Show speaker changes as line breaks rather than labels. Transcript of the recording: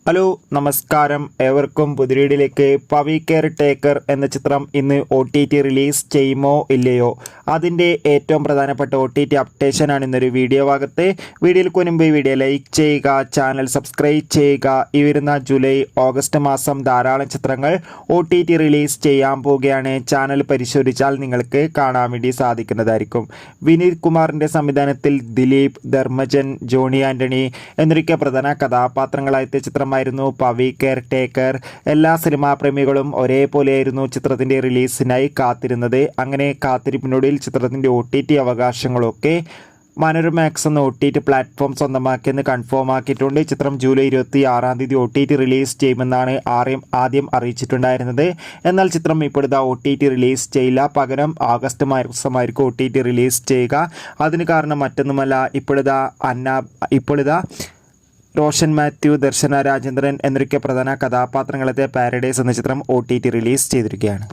Hello നമസ്കാരം, ഏവർക്കും പുതിരീടിലേക്ക്. Pavi care taker എന്ന ചിത്രം ഇന്ന് OTT റിലീസ് ചെയ്യുമോ ഇല്ലയോ, അതിൻ്റെ ഏറ്റവും പ്രധാനപ്പെട്ട OTT അപ്ഡേഷനാണ് ഇന്നൊരു വീഡിയോ ഭാഗത്ത്. വീഡിയോയിൽ മുൻപ് വീഡിയോ ലൈക്ക് ചെയ്യുക, ചാനൽ സബ്സ്ക്രൈബ് ചെയ്യുക. ഈ വരുന്ന ജൂലൈ ഓഗസ്റ്റ് മാസം ധാരാളം ചിത്രങ്ങൾ OTT റിലീസ് ചെയ്യാൻ പോവുകയാണ്. ചാനൽ പരിശോധിച്ചാൽ നിങ്ങൾക്ക് കാണാൻ വേണ്ടി സാധിക്കുന്നതായിരിക്കും. വിനീത് കുമാറിൻ്റെ സംവിധാനത്തിൽ ദിലീപ്, ധർമ്മജൻ, ജോണി ആൻ്റണി എന്നൊക്കെ പ്രധാന കഥാപാത്രങ്ങളായ ചിത്രമായിരുന്നു പവി കെയർ ടേക്കർ. എല്ലാ സിനിമാ പ്രേമികളും ഒരേപോലെയായിരുന്നു ചിത്രത്തിൻ്റെ റിലീസിനായി കാത്തിരുന്നത്. അങ്ങനെ കാത്തിരിപ്പിനൊടുവിൽ ചിത്രത്തിൻ്റെ OTT അവകാശങ്ങളൊക്കെ മനോരമാക്സ് എന്ന OTT പ്ലാറ്റ്ഫോം സ്വന്തമാക്കിയെന്ന് കൺഫേം ആക്കിയിട്ടുണ്ട്. ചിത്രം ജൂലൈ 26 OTT റിലീസ് ചെയ്യുമെന്നാണ് ആദ്യം അറിയിച്ചിട്ടുണ്ടായിരുന്നത്. എന്നാൽ ചിത്രം ഇപ്പോഴത്തെ OTT റിലീസ് ചെയ്യില്ല, പകരം ആഗസ്റ്റ് മാസമായിരിക്കും OTT റിലീസ് ചെയ്യുക. അതിന് കാരണം മറ്റൊന്നുമല്ല, ഇപ്പോഴത്തെ റോഷൻ മാത്യു, ദർശന രാജേന്ദ്രൻ എന്നൊക്കെ പ്രധാന കഥാപാത്രങ്ങളത്തെ പാരഡൈസ് എന്ന ചിത്രം OTT റിലീസ് ചെയ്തിരിക്കുകയാണ്.